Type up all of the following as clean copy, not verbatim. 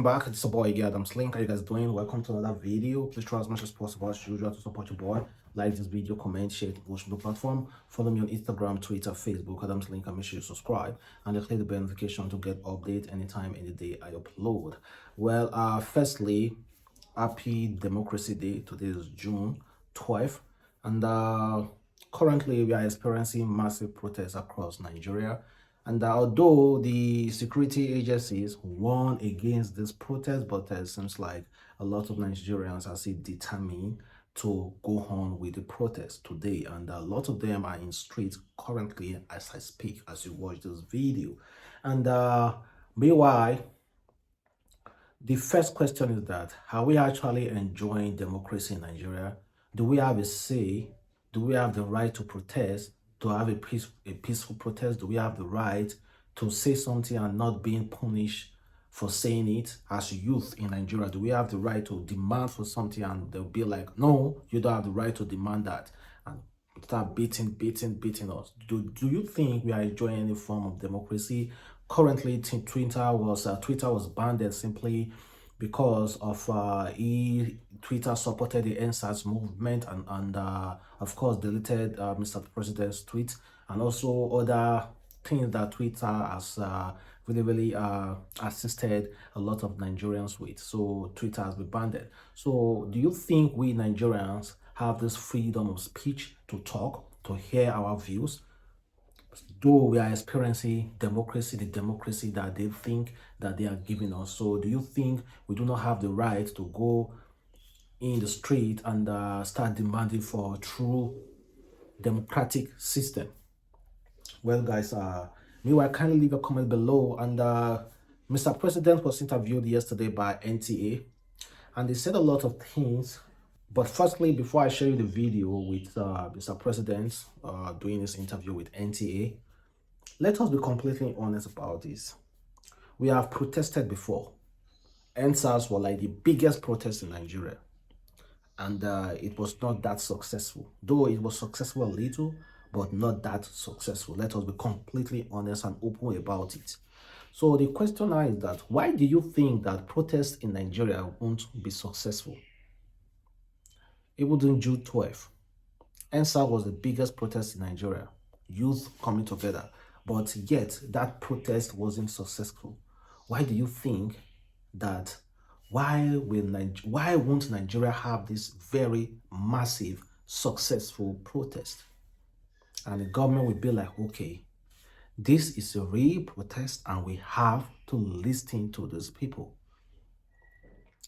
welcome back. It's your boy again, Adamslink. How you guys doing? Welcome to another video. Please try as much as possible as usual to support your boy. Like this video, comment, share it, post the platform. Follow me on Instagram, Twitter, Facebook, Adamslink, and make sure you subscribe and click the bell notification to get update anytime, any day I upload. Well, firstly, happy Democracy Day. Today is June 12th, and currently we are experiencing massive protests across Nigeria. And although the security agencies warn against this protest, but it seems like a lot of Nigerians are still determined to go on with the protest today. And a lot of them are in streets currently as I speak, as you watch this video. And meanwhile, the first question is that, are we actually enjoying democracy in Nigeria? Do we have a say? Do we have the right to protest, to have a peaceful protest? Do we have the right to say something and not being punished for saying it? As youth in Nigeria, do we have the right to demand for something and they'll be like, no, you don't have the right to demand that, and start beating us? Do you think we are enjoying any form of democracy? Currently, Twitter was banned simply because of Twitter supported the NSAS movement and of course deleted Mr. President's tweet, and also other things that Twitter has really assisted a lot of Nigerians with. So Twitter has been banned. So do you think we Nigerians have this freedom of speech to talk, to hear our views? Though we are experiencing democracy, the democracy that they think that they are giving us. So do you think we do not have the right to go in the street and start demanding for a true democratic system? Well, guys, meanwhile, kindly leave a comment below. And Mr. President was interviewed yesterday by NTA, and they said a lot of things. But firstly, before I show you the video with Mr. President doing this interview with NTA, let us be completely honest about this. We have protested before. NSAS were like the biggest protest in Nigeria, and it was not that successful. Though it was successful a little, but not that successful. Let us be completely honest and open about it. So the question now is that, why do you think that protests in Nigeria won't be successful? Even during June 12th, NSAS was the biggest protest in Nigeria, youth coming together, but yet that protest wasn't successful. Why do you think that? Why won't Nigeria have this very massive, successful protest? And the government will be like, okay, this is a real protest and we have to listen to these people.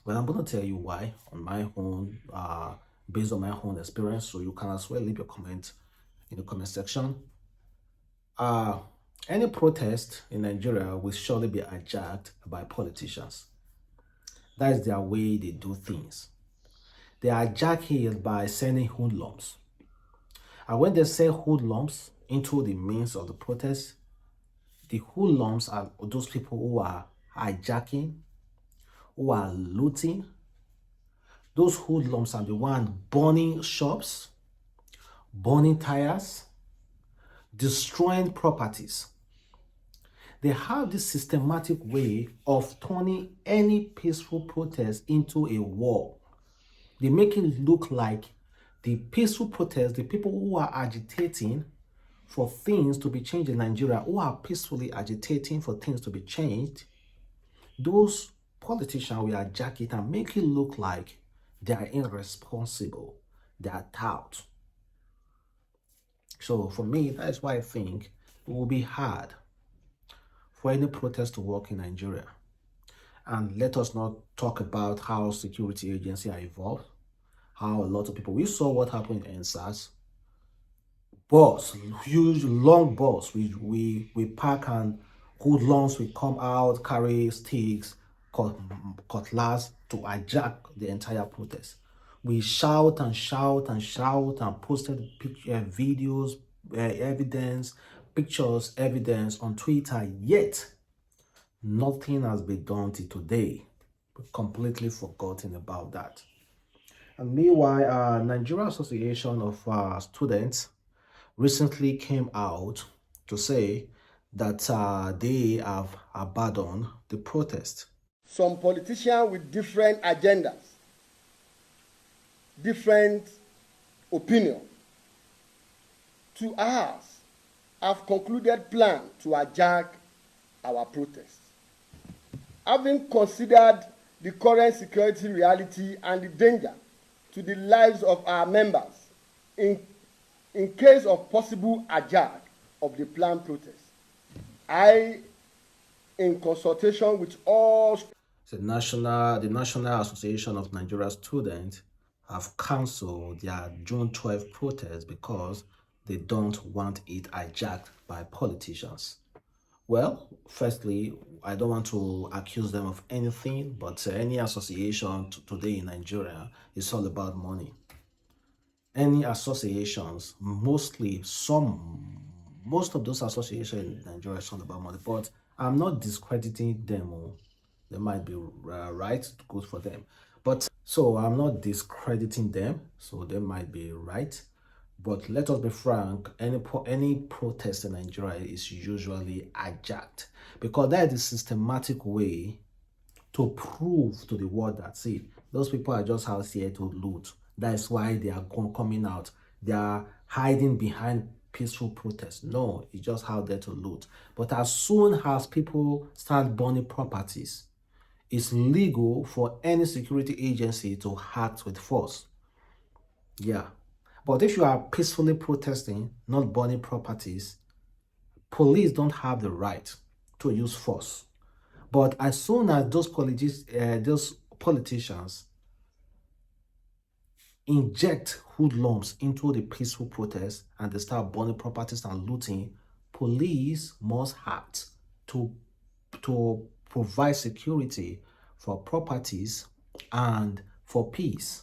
Well, I'm going to tell you why on my own, based on my own experience, so you can as well leave your comment in the comment section. Any protest in Nigeria will surely be hijacked by politicians. That is their way they do things. They hijack it by sending hoodlums. And when they send hoodlums into the means of the protest, the hoodlums are those people who are hijacking, who are looting. Those hoodlums are the ones burning shops, burning tires, destroying properties. They have this systematic way of turning any peaceful protest into a war. They make it look like the peaceful protest, the people who are agitating for things to be changed in Nigeria, who are peacefully agitating for things to be changed, those politicians will hijack it and make it look like they are irresponsible, they are tout. So for me, that's why I think it will be hard for any protest to work in Nigeria. And let us not talk about how security agencies are involved, how a lot of people, we saw what happened in NSAS. Bus, huge long bus, we park and hoodlums will come out, carry sticks, cutlass to hijack the entire protest. We shout and posted videos, evidence on Twitter, yet nothing has been done till today. We've completely forgotten about that. And meanwhile, Nigeria Association of Students recently came out to say that they have abandoned the protest. some politicians with different agendas, different opinions, to us have concluded plan to hijack our protests. Having considered the current security reality and the danger to the lives of our members in case of possible hijack of the planned protest, I, in consultation with all The National Association of Nigeria Students have cancelled their June 12th protest because they don't want it hijacked by politicians. Well, firstly, I don't want to accuse them of anything, but any association today in Nigeria is all about money. Any associations, most of those associations in Nigeria is all about money, but I'm not discrediting them. They might be right, good for them. But so I'm not discrediting them, so they might be right. But let us be frank, any protest in Nigeria is usually hijacked because that is the systematic way to prove to the world that, see, those people are just out here to loot. That's why they are coming out. They are hiding behind peaceful protest. No, it's just out there to loot. But as soon as people start burning properties, it's legal for any security agency to act with force. Yeah. But if you are peacefully protesting, not burning properties, police don't have the right to use force. But as soon as those politicians inject hoodlums into the peaceful protest and they start burning properties and looting, police must act to provide security for properties and for peace.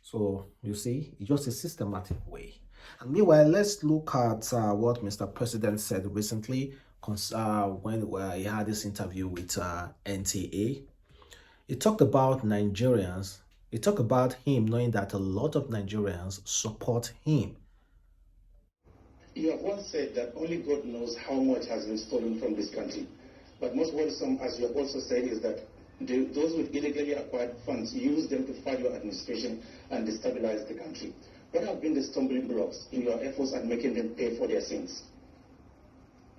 So you see, it's just a systematic way. And meanwhile, let's look at what Mr. President said recently when he had this interview with NTA. He talked about Nigerians. He talked about him knowing that a lot of Nigerians support him. You have once said that only God knows how much has been stolen from this country. But most worrisome, as you have also said, is that those with illegally acquired funds use them to fund your administration and destabilize the country. What have been the stumbling blocks in your efforts at making them pay for their sins?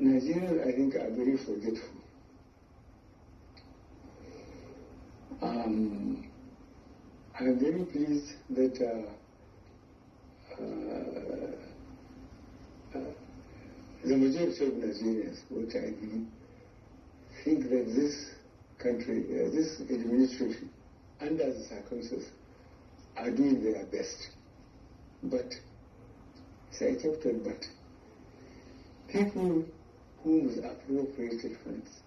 Nigerians, I think, are very forgetful. I'm very pleased that the majority of Nigerians, which I believe, think that this country, this administration, under the circumstances, are doing their best. But, say capital but, people who appropriated funds,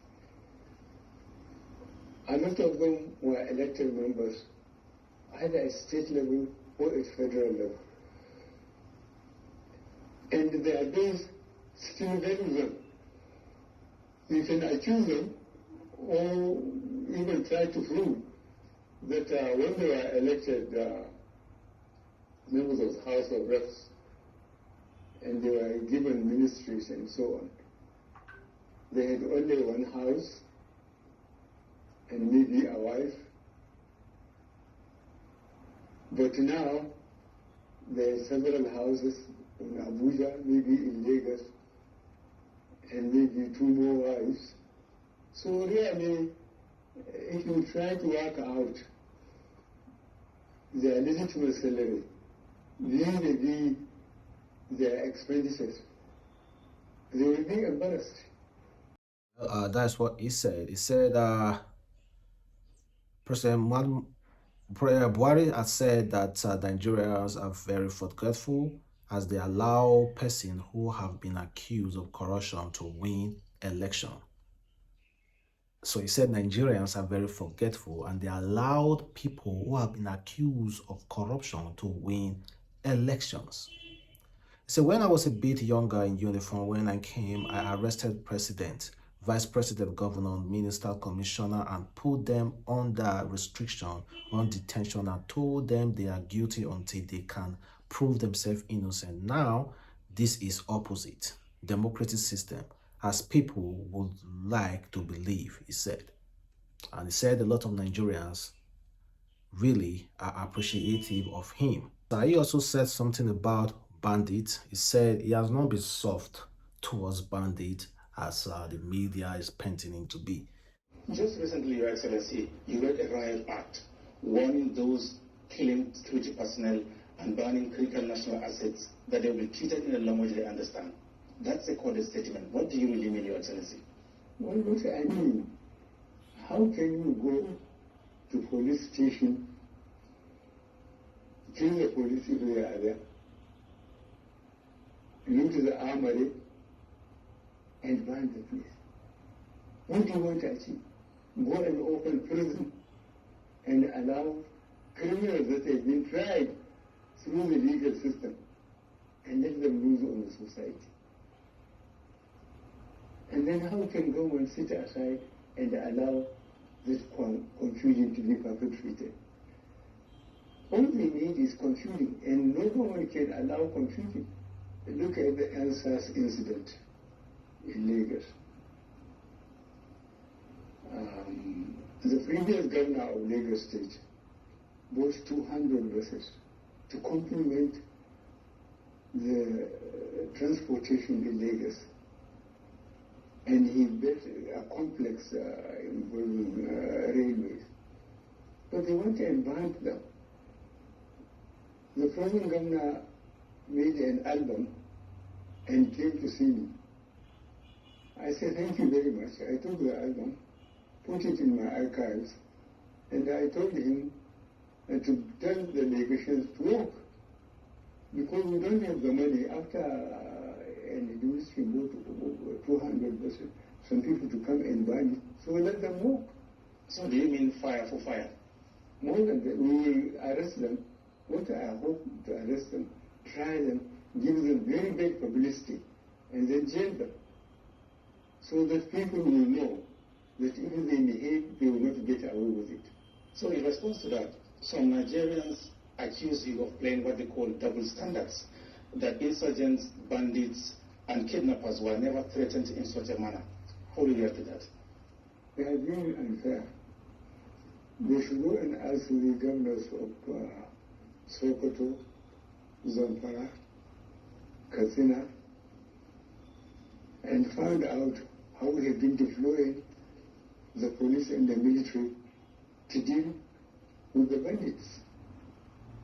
a lot of them were elected members, either at state level or at federal level. And their days still very well. You can accuse them or even try to prove that when they were elected members of the House of Reps and they were given ministries and so on, they had only one house and maybe a wife. But now there are several houses in Abuja, maybe in Lagos, and maybe 2 more wives. So really, if you try to work out their legitimate salary, vis-a-vis their expenditures, they will be embarrassed. That's what he said. He said Buhari has said that Nigerians are very forgetful as they allow persons who have been accused of corruption to win election. So he said Nigerians are very forgetful and they allowed people who have been accused of corruption to win elections. So when I was a bit younger in uniform, when I came, I arrested president, vice president, governor, minister, commissioner, and put them under restriction on detention and told them they are guilty until they can prove themselves innocent. Now, this is opposite democratic system, as people would like to believe, he said. And he said a lot of Nigerians really are appreciative of him. He also said something about bandits. He said he has not been soft towards bandits as the media is painting him to be. Just recently, Your Excellency, you read a riot act warning those killing security personnel and burning critical national assets that they will be treated in a language they understand. That's a coded statement. What do you really mean, Your Excellency? Well, what I mean, how can you go to police station, kill the police if they are there, loot the armory, and burn the place? What do you want to achieve? Go and open prison and allow criminals that have been tried through the legal system and let them lose on the society. And then how can government sit aside and allow this confusion to be perpetrated? All they need is confusion, and no government can allow confusion. Look at the NSAS incident in Lagos. The previous governor of Lagos State bought 200 buses to complement the transportation in Lagos. And he built a complex involving railways. But they went and banned them. The present governor made an album and came to see me. I said, thank you very much. I took the album, put it in my archives, and I told him to tell the Lagosians to work. Because we don't have the money after an administration bought 200 buses, some people to come and buy it, so we let them work. So do you mean fire for fire? More than that, we will arrest them. What I hope to arrest them, try them, give them very bad publicity, and then jail them. So that people will know that if they behave, they will not get away with it. So in response to that, some Nigerians accuse you of playing what they call double standards, that insurgents, bandits, and kidnappers were never threatened in such a manner. How do you react to that? They have been unfair. They should go and ask the governors of Sokoto, Zamfara, Katsina, and find out how we have been deploying the police and the military to deal with the bandits.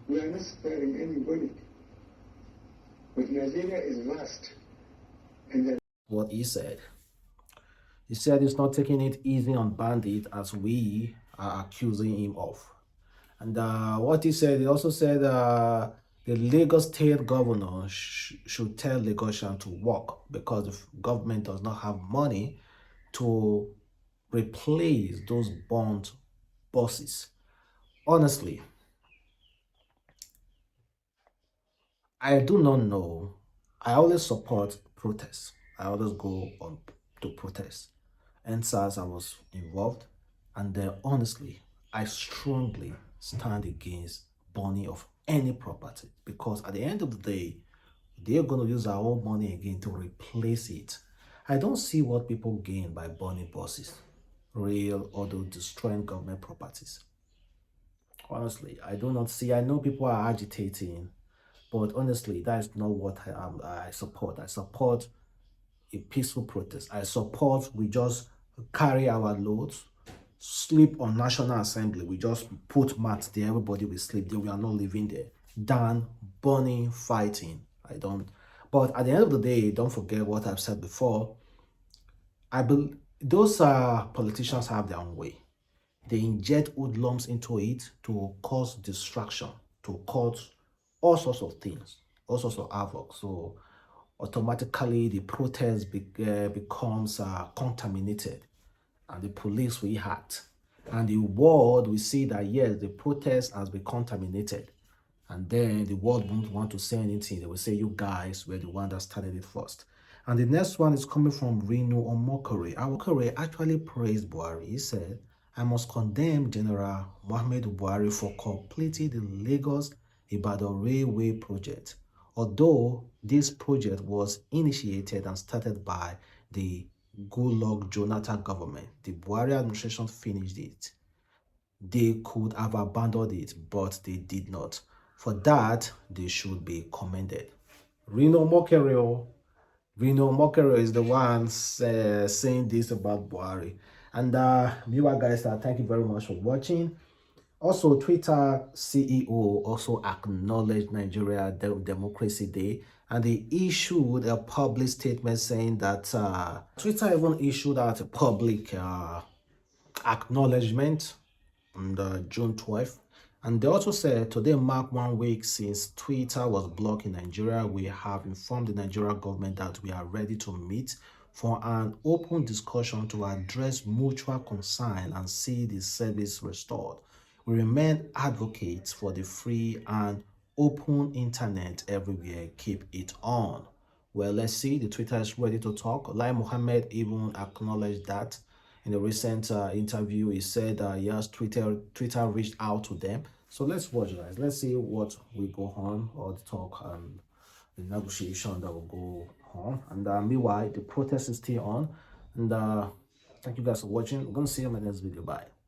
We are not sparing anybody. But Nigeria is vast. And what he said. He said he's not taking it easy on bandit as we are accusing him of. And what he said, he also said the Lagos state governor should tell Lagosian to work because the government does not have money to replace those burnt buses. Honestly, I do not know. I always support protests. I always go on to protest. And SARS, I was involved. And honestly, I strongly stand against burning of any property because at the end of the day, they're going to use our own money again to replace it. I don't see what people gain by burning buses, real, although destroying government properties. Honestly, I do not see. I know people are agitating, but honestly, that is not what I support. I support a peaceful protest. I support we just carry our loads, sleep on National Assembly. We just put mats there. Everybody will sleep there. We are not living there. Done, burning, fighting. I don't. But at the end of the day, don't forget what I've said before. I believe those politicians have their own way. They inject hoodlums into it to cause distraction, to cause all sorts of things, all sorts of havoc. So automatically the protest becomes contaminated and the police will act. And the world will see that yes, the protest has been contaminated. And then the world won't want to say anything. They will say you guys were the one that started it first. And the next one is coming from Reno Omokore. Omokore actually praised Buhari. He said, I must condemn General Muhammad Buhari for completing the Lagos-Ibadan Railway project. Although this project was initiated and started by the Goodluck Jonathan government. The Buhari administration finished it. They could have abandoned it, but they did not. For that, they should be commended. Reno Mokere, Reno Mokere is the one saying this about Buhari. And meanwhile, guys, thank you very much for watching. Also, Twitter CEO also acknowledged Nigeria Democracy Day, and they issued a public statement saying that Twitter even issued out a public acknowledgement on the June 12th. And they also said today marked 1 week since Twitter was blocked in Nigeria. We have informed the Nigerian government that we are ready to meet for an open discussion to address mutual concern and see the service restored. We remain advocates for the free and open internet everywhere. Keep it on. Well, let's see. The Twitter is ready to talk. Lai Mohammed even acknowledged that in a recent interview. He said yes, Twitter reached out to them. So let's watch, guys. Let's see what will go on, or the talk and the negotiation that will go on. And meanwhile, the protest is still on. And thank you guys for watching. I'm gonna see you in my next video. Bye.